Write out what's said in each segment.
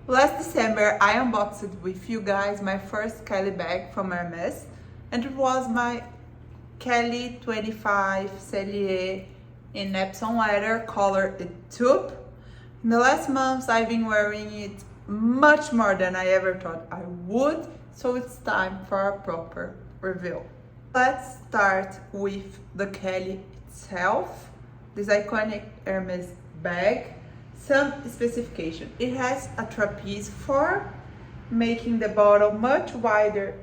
Last December, I unboxed with you guys my first Kelly bag from Hermès, and it was my Kelly 25 Sellier in Epsom leather, color Etoupe. In the last months, I've been wearing it much more than I ever thought I would, so it's time for a proper review. Let's start with the Kelly itself, this iconic Hermès bag. Some specification: it has a trapeze form, making the bottle much wider,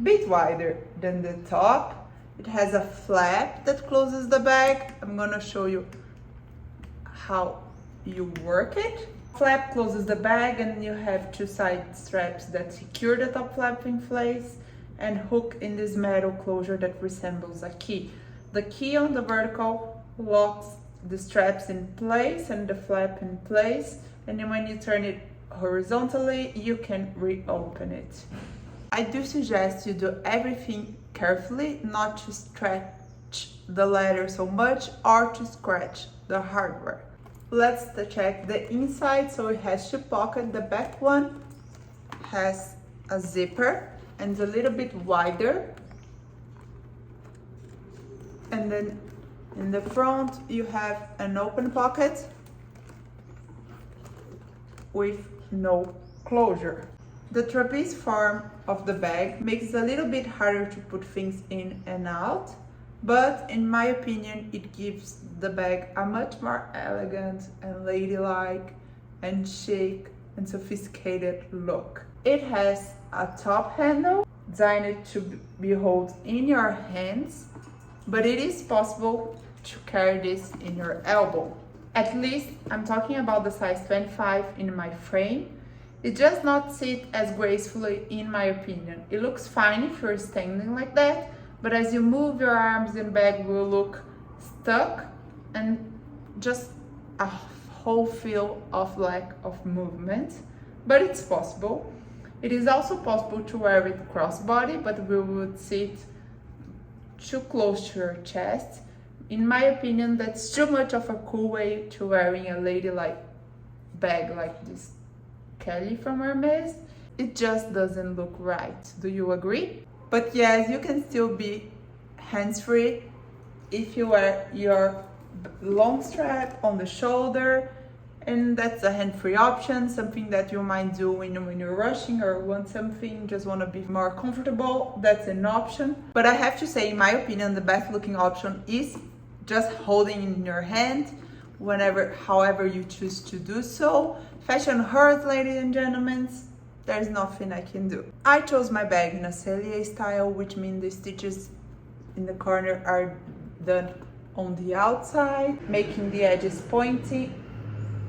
bit wider than the top. It has a flap that closes the bag. I'm gonna show you how you work it. Flap closes the bag, and you have two side straps that secure the top flap in place and hook in this metal closure that resembles a key. The key on the vertical locks the straps in place and the flap in place, and then when you turn it horizontally, you can reopen it. I do suggest you do everything carefully, not to stretch the leather so much or to scratch the hardware. Let's check the inside. So it has two pockets. The back one has a zipper and it's a little bit wider, and then in the front you have an open pocket with no closure. The trapeze form of the bag makes it a little bit harder to put things in and out, but in my opinion it gives the bag a much more elegant and ladylike and chic and sophisticated look. It has a top handle designed to be held in your hands, but it is possible to carry this in your elbow. At least I'm talking about the size 25 in my frame. It does not sit as gracefully in my opinion. It looks fine if you're standing like that, but as you move your arms, the bag will look stuck and just a whole feel of lack of movement, but it's possible. It is also possible to wear it crossbody, but we would sit too close to your chest. In my opinion, that's too much of a cool way to wearing a ladylike bag like this Kelly from Hermès. It just doesn't look right. Do you agree? But yes, you can still be hands-free if you wear your long strap on the shoulder, and that's a hand-free option, something that you might do when you're rushing or want something, just want to be more comfortable. That's an option. But I have to say, in my opinion, the best looking option is just holding in your hand however you choose to do so. Fashion hurts, ladies and gentlemen. There's nothing I can do. I chose my bag in a Sellier style, which means the stitches in the corner are done on the outside, making the edges pointy,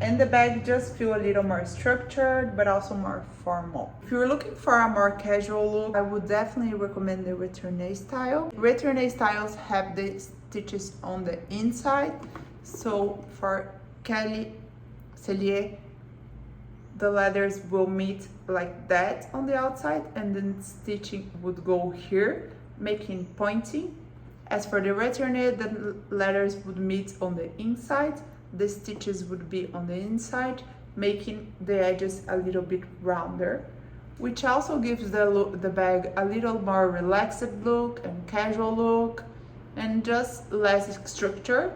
and the bag just feel a little more structured but also more formal. If you're looking for a more casual look, I would definitely recommend the Retourne style. Retourne styles have the stitches on the inside, so for Kelly Sellier, the leathers will meet like that on the outside, and then stitching would go here, making pointy. As for the Retourne, the leathers would meet on the inside, the stitches would be on the inside, making the edges a little bit rounder, which also gives the bag a little more relaxed look and casual look, and just less structure.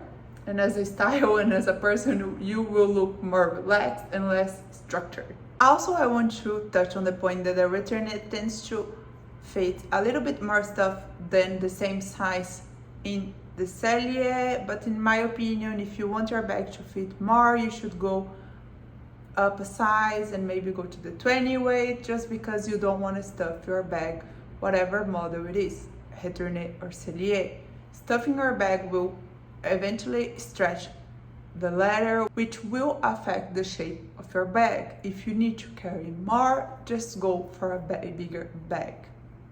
And as a style and as a person, you will look more relaxed and less structured. Also, I want to touch on the point that the Retourne tends to fit a little bit more stuff than the same size in the Sellier, but in my opinion, if you want your bag to fit more, you should go up a size and maybe go to the 20 weight, just because you don't want to stuff your bag, whatever model it is, Retourne or Sellier. Stuffing your bag will eventually stretch the leather, which will affect the shape of your bag. If you need to carry more, just go for a bigger bag,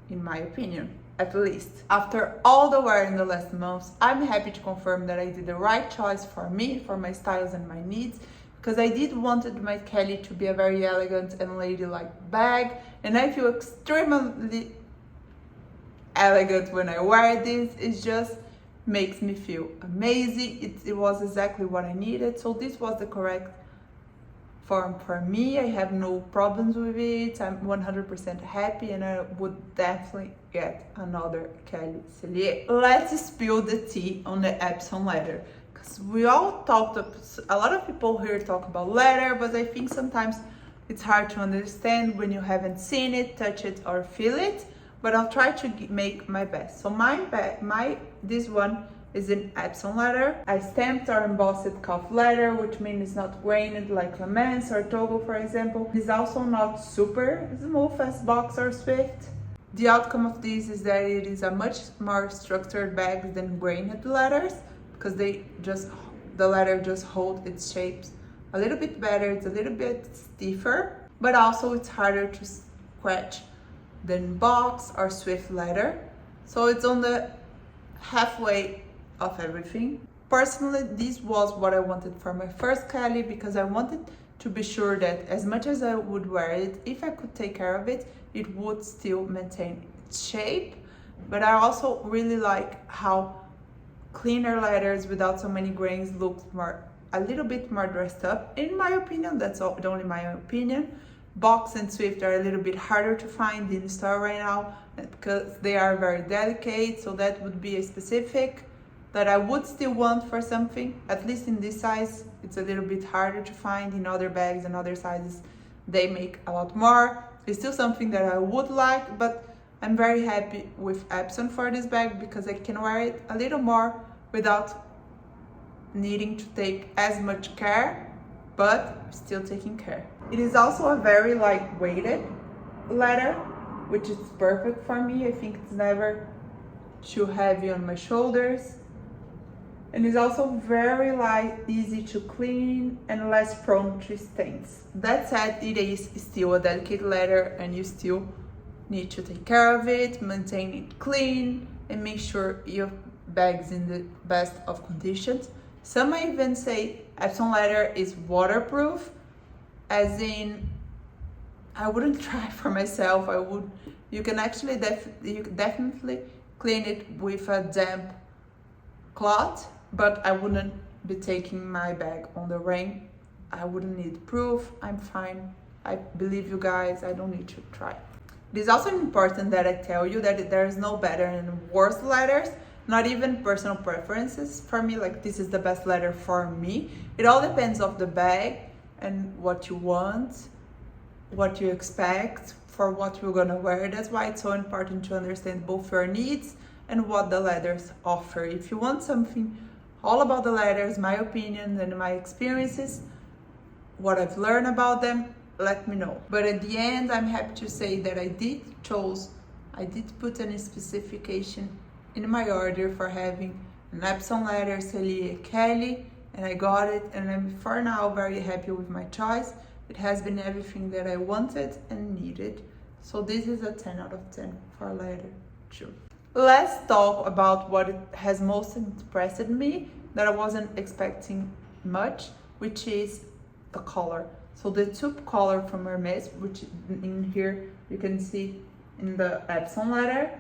in my opinion. At least. After all the wear in the last months, I'm happy to confirm that I did the right choice for me, for my styles and my needs, because I did wanted my Kelly to be a very elegant and ladylike bag, and I feel extremely elegant when I wear this. It just makes me feel amazing. It was exactly what I needed, so this was the correct form for me. I have no problems with it. I'm 100% happy and I would definitely get another Kelly Sellier. Let's spill the tea on the Epson leather. Because we all talked, a lot of people here talk about leather, but I think sometimes it's hard to understand when you haven't seen it, touch it, or feel it. But I'll try to make my best. So this one is in Epsom leather. I stamped or embossed cuff leather, which means it's not grained like Lamance or Togo, for example. It's also not super smooth as Box or Swift. The outcome of this is that it is a much more structured bag than grained leathers, because the leather just holds its shapes a little bit better. It's a little bit stiffer, but also it's harder to scratch than Box or Swift leather. So it's on the halfway of everything. Personally, this was what I wanted for my first Kelly, because I wanted to be sure that as much as I would wear it, if I could take care of it, it would still maintain its shape. But I also really like how cleaner leathers without so many grains look a little bit more dressed up. In my opinion, that's only my opinion. Box and Swift are a little bit harder to find in the store right now because they are very delicate, so that would be a specific that I would still want for something, at least in this size. It's a little bit harder to find. In other bags and other sizes they make a lot more. It's still something that I would like, but I'm very happy with Epson for this bag because I can wear it a little more without needing to take as much care, but still taking care. It is also a very lightweighted leather, which is perfect for me. I think it's never too heavy on my shoulders. And it's also very light, easy to clean, and less prone to stains. That said, it is still a delicate leather and you still need to take care of it, maintain it clean, and make sure your bag's in the best of conditions. Some might even say Epson leather is waterproof, as in, I wouldn't try for myself. You can actually you can definitely clean it with a damp cloth, but I wouldn't be taking my bag on the rain. I wouldn't need proof. I'm fine. I believe you guys. I don't need to try. It is also important that I tell you that there is no better and worse leathers, not even personal preferences for me, like this is the best leather for me. It all depends on the bag and what you want, what you expect for what you're gonna wear. That's why it's so important to understand both your needs and what the leathers offer. If you want something all about the leathers, my opinion and my experiences, what I've learned about them, let me know. But at the end, I'm happy to say that I did put any specification in my order for having an Epson leather Sellier Kelly, and I got it, and I'm for now very happy with my choice. It has been everything that I wanted and needed. So this is a 10 out of 10 for leather too. Let's talk about what has most impressed me that I wasn't expecting much, which is the color. So the Etoupe color from Hermès, which in here you can see in the Epson leather.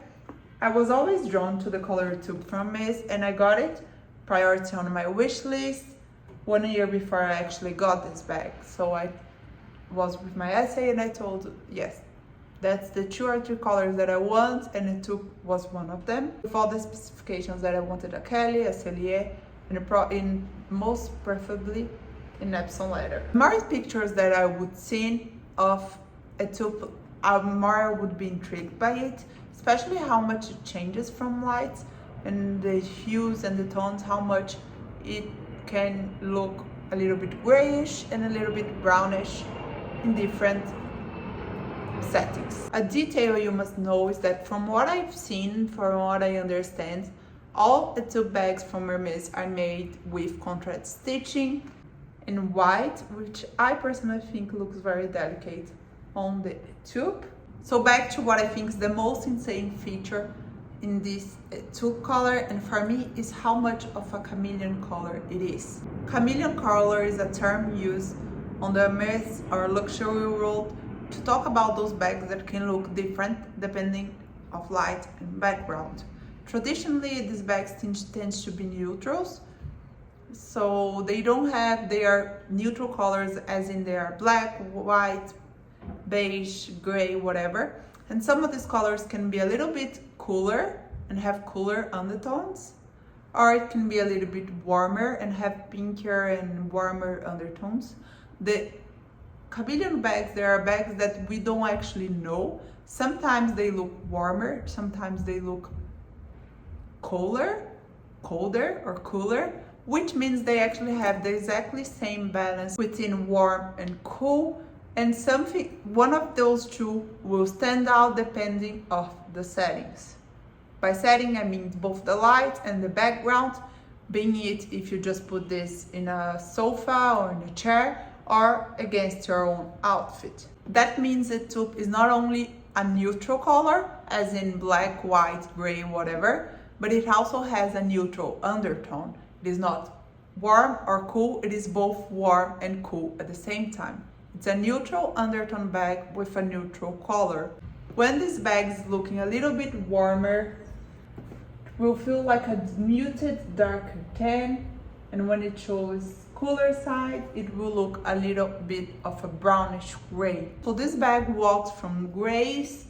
I was always drawn to the color Etoupe from Hermès, and I got it priority on my wish list 1 year before I actually got this bag. So I was with my essay and I told, yes, that's the 2 or 3 colors that I want, and Etoupe was one of them. With all the specifications that I wanted, a Kelly, a Sellier, and most preferably in Epson leather. More pictures that I would see of Etoupe, more I would be intrigued by it, especially how much it changes from lights and the hues and the tones, how much it can look a little bit grayish and a little bit brownish in different settings. A detail you must know is that from what I've seen, from what I understand, all the Etoupe bags from Hermès are made with contrast stitching in white, which I personally think looks very delicate on the Etoupe. So back to what I think is the most insane feature in this Etoupe color, and for me is how much of a chameleon color it is. Chameleon color is a term used on the Hermès or luxury world to talk about those bags that can look different depending of light and background. Traditionally, these bags tend to be neutrals, so they don't have their neutral colors, as in they are black, white, beige, gray, whatever. And some of these colors can be a little bit cooler and have cooler undertones, or it can be a little bit warmer and have pinkier and warmer undertones. The chameleon bags, there are bags that we don't actually know. Sometimes they look warmer, sometimes they look colder or cooler, which means they actually have the exactly same balance between warm and cool, and one of those two will stand out depending on the settings. By setting, I mean both the light and the background, being it if you just put this in a sofa or in a chair or against your own outfit. That means that Etoupe is not only a neutral color, as in black, white, gray, whatever, but it also has a neutral undertone. It is not warm or cool, it is both warm and cool at the same time. It's a neutral undertone bag with a neutral color. When this bag is looking a little bit warmer, it will feel like a muted darker tan, and when it shows cooler side, it will look a little bit of a brownish gray. So this bag walks from grays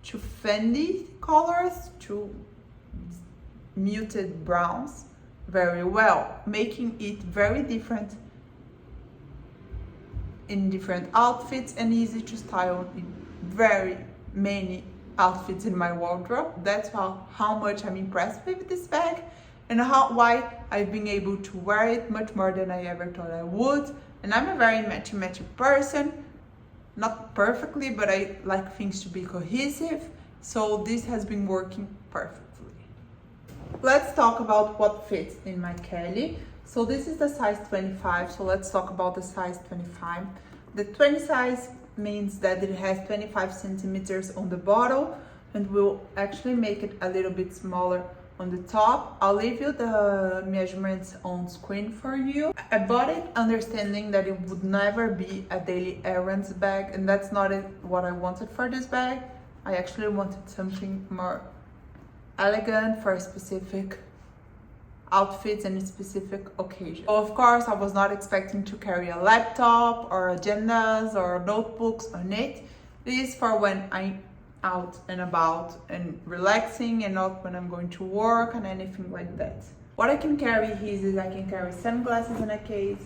to Fendi colors to muted browns very well, making it very different in different outfits and easy to style in very many outfits in my wardrobe. That's how much I'm impressed with this bag, and why I've been able to wear it much more than I ever thought I would. And I'm a very matchy person, not perfectly, but I like things to be cohesive, so this has been working perfectly. Let's talk about what fits in my Kelly. So this is the size 25, so let's talk about the size 25. The 20 size means that it has 25 centimeters on the bottle, and will actually make it a little bit smaller on the top. I'll leave you the measurements on screen for you. I bought it understanding that it would never be a daily errands bag, and that's not what I wanted for this bag. I actually wanted something more elegant for specific outfits and specific occasions. So of course, I was not expecting to carry a laptop or agendas or notebooks on it. This is for when I'm out and about and relaxing, and not when I'm going to work and anything like that. What I can carry is I can carry sunglasses in a case,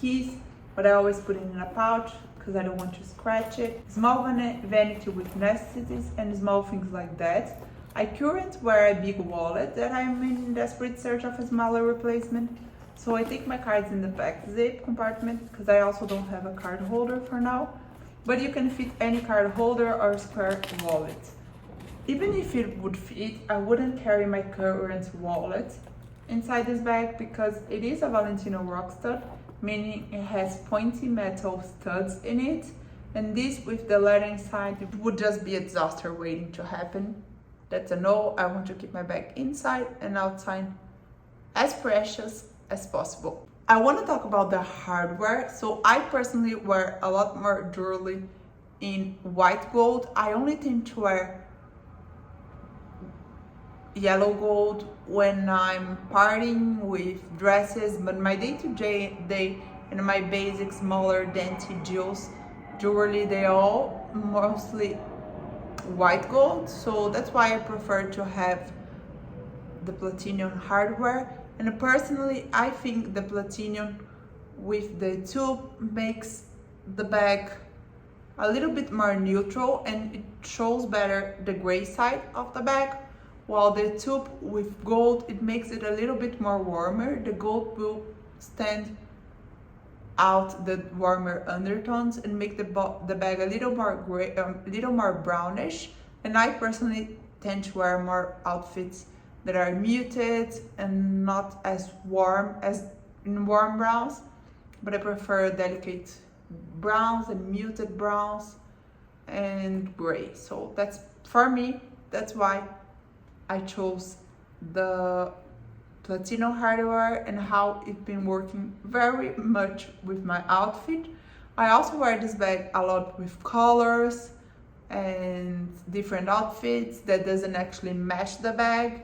keys, but I always put it in a pouch because I don't want to scratch it. Small vanity with necessities and small things like that. I currently wear a big wallet that I'm in desperate search of a smaller replacement, so I take my cards in the back zip compartment because I also don't have a card holder for now, but you can fit any card holder or square wallet. Even if it would fit, I wouldn't carry my current wallet inside this bag because it is a Valentino rock stud, meaning it has pointy metal studs in it, and this with the leather inside, it would just be a disaster waiting to happen. That's a no. I want to keep my bag inside and outside as precious as possible. I want to talk about the hardware. So I personally wear a lot more jewelry in white gold. I only tend to wear yellow gold when I'm partying with dresses, but my day-to-day and my basic smaller dainty jewelry, they all mostly white gold, so that's why I prefer to have the platinum hardware. And personally, I think the platinum with the Etoupe makes the bag a little bit more neutral, and it shows better the gray side of the bag, while the Etoupe with gold, it makes it a little bit more warmer. The gold will stand out the warmer undertones and make the bag a little more gray, little more brownish. And I personally tend to wear more outfits that are muted and not as warm as in warm browns, but I prefer delicate browns and muted browns and gray. So that's, for me, that's why I chose the platinum hardware and how it's been working very much with my outfit. I also wear this bag a lot with colors and different outfits that doesn't actually match the bag,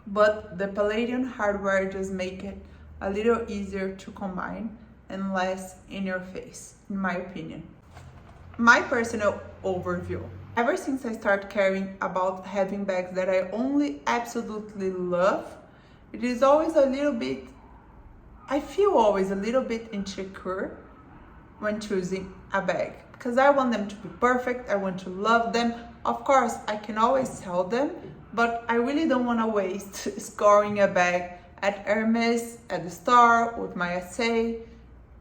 but the Palladium hardware just make it a little easier to combine and less in your face, in my opinion. My personal overview. Ever since I started caring about having bags that I only absolutely love, it is always a little bit, I feel always a little bit insecure when choosing a bag because I want them to be perfect, I want to love them. Of course, I can always sell them, but I really don't want to waste scoring a bag at Hermès, at the store, with my essay,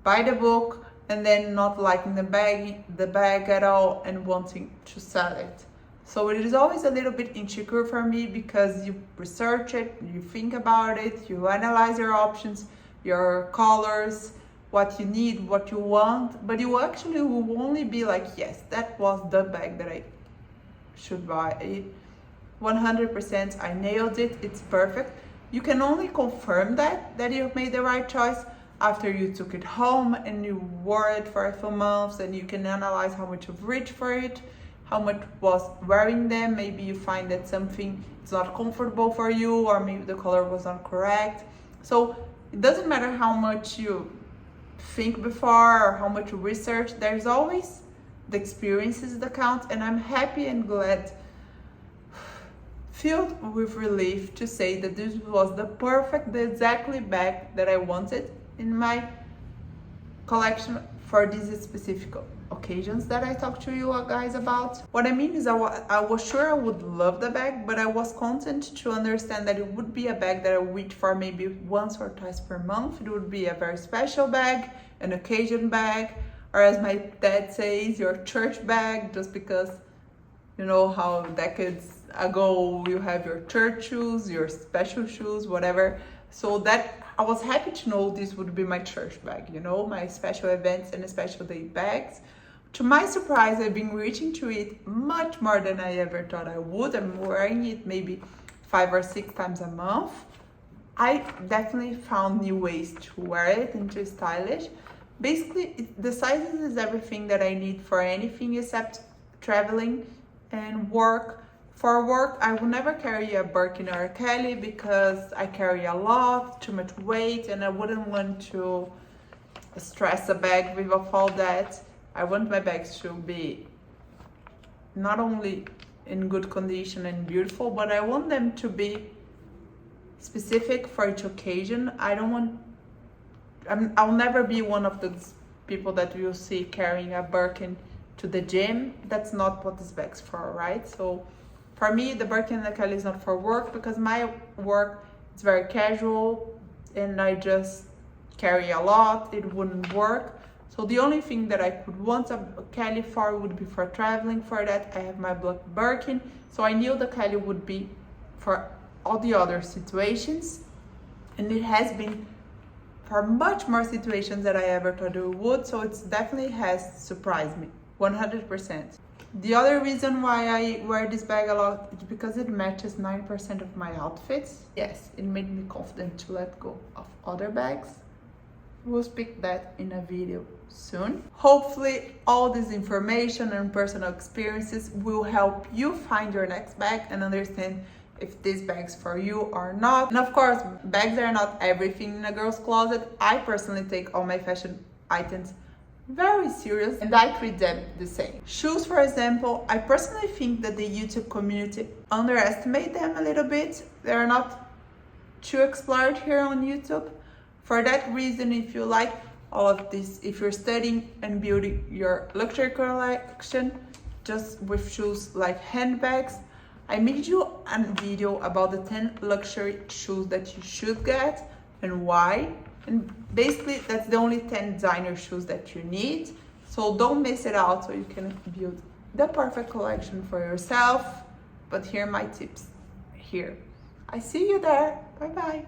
buy the book, and then not liking the bag at all and wanting to sell it. So it is always a little bit insecure for me because you research it, you think about it, you analyze your options, your colors, what you need, what you want, but you actually will only be like, yes, that was the bag that I should buy. It 100%, I nailed it, it's perfect. You can only confirm that you've made the right choice after you took it home and you wore it for a few months, and you can analyze how much you've reached for it, how much was wearing them. Maybe you find that something is not comfortable for you, or maybe the color was not correct. So it doesn't matter how much you think before or how much you research, there's always the experiences that count, and I'm happy and glad, filled with relief to say that this was the exactly bag that I wanted in my collection for these specific occasions that I talked to you guys about. What I mean is I was sure I would love the bag, but I was content to understand that it would be a bag that I would reach for maybe once or twice per month. It would be a very special bag, an occasion bag, or as my dad says, your church bag, just because you know how decades ago you have your church shoes, your special shoes, whatever. So that I was happy to know this would be my church bag, you know, my special events and special day bags. To my surprise, I've been reaching to it much more than I ever thought I would. I'm wearing it maybe 5 or 6 times a month. I definitely found new ways to wear it and to stylish. Basically, the sizes is everything that I need for anything except traveling and work. For work, I will never carry a Birkin or a Kelly because I carry a lot, too much weight, and I wouldn't want to stress a bag with all that. I want my bags to be not only in good condition and beautiful, but I want them to be specific for each occasion. I'll never be one of those people that you'll see carrying a Birkin to the gym. That's not what this bag's for, right? So for me, the Birkin and the Kelly is not for work because my work is very casual and I just carry a lot. It wouldn't work. So the only thing that I could want a Kelly for would be for traveling. For that, I have my black Birkin. So I knew the Kelly would be for all the other situations. And it has been for much more situations than I ever thought it would. So it definitely has surprised me, 100%. The other reason why I wear this bag a lot is because it matches 9% of my outfits. Yes, it made me confident to let go of other bags. We'll speak that in a video soon. Hopefully all this information and personal experiences will help you find your next bag and understand if this bag's for you or not. And of course, bags are not everything in a girl's closet. I personally take all my fashion items very serious and I treat them the same. Shoes, for example, I personally think that the YouTube community underestimate them a little bit. They're not too explored here on YouTube. For that reason, if you like all of this, if you're studying and building your luxury collection just with shoes like handbags, I made you a video about the 10 luxury shoes that you should get and why. And basically that's the only 10 designer shoes that you need. So don't miss it out so you can build the perfect collection for yourself. But here are my tips here. I see you there. Bye bye.